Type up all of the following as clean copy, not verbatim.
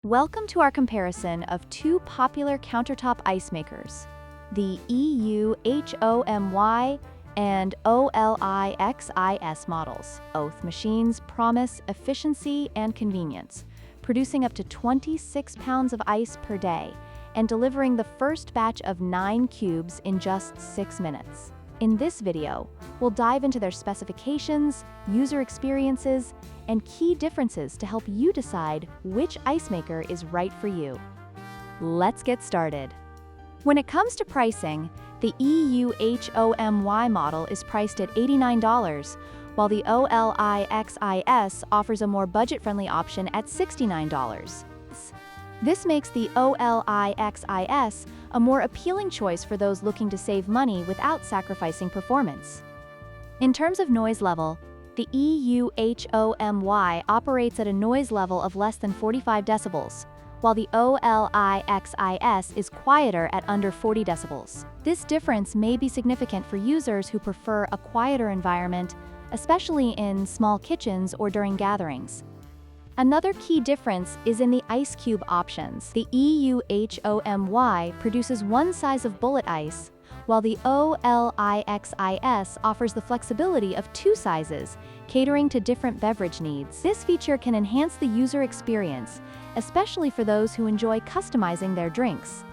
Welcome to our comparison of two popular countertop ice makers, the EUHOMY and OLIXIS models. Both machines promise efficiency and convenience, producing up to 26 pounds of ice per day and delivering the first batch of 9 cubes in just 6 minutes. In this video, we'll dive into their specifications, user experiences, and key differences to help you decide which ice maker is right for you. Let's get started. When it comes to pricing, the EUHOMY model is priced at $89, while the OLIXIS offers a more budget-friendly option at $69. This makes the OLIXIS a more appealing choice for those looking to save money without sacrificing performance. In terms of noise level, the EUHOMY operates at a noise level of less than 45 decibels, while the OLIXIS is quieter at under 40 decibels. This difference may be significant for users who prefer a quieter environment, especially in small kitchens or during gatherings. Another key difference is in the ice cube options. The EUHOMY produces one size of bullet ice, while the OLIXIS offers the flexibility of 2 sizes, catering to different beverage needs. This feature can enhance the user experience, especially for those who enjoy customizing their drinks.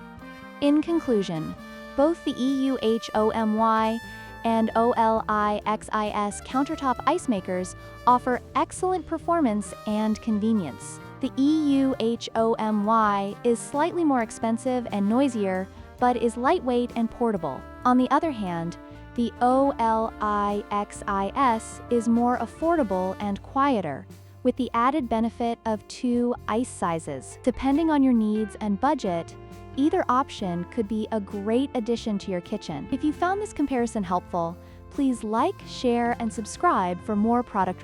In conclusion, both the EUHOMY and OLIXIS countertop ice makers offer excellent performance and convenience. The EUHOMY is slightly more expensive and noisier, but is lightweight and portable. On the other hand, the OLIXIS is more affordable and quieter, with the added benefit of 2 ice sizes. Depending on your needs and budget, either option could be a great addition to your kitchen. If you found this comparison helpful, please like, share, and subscribe for more product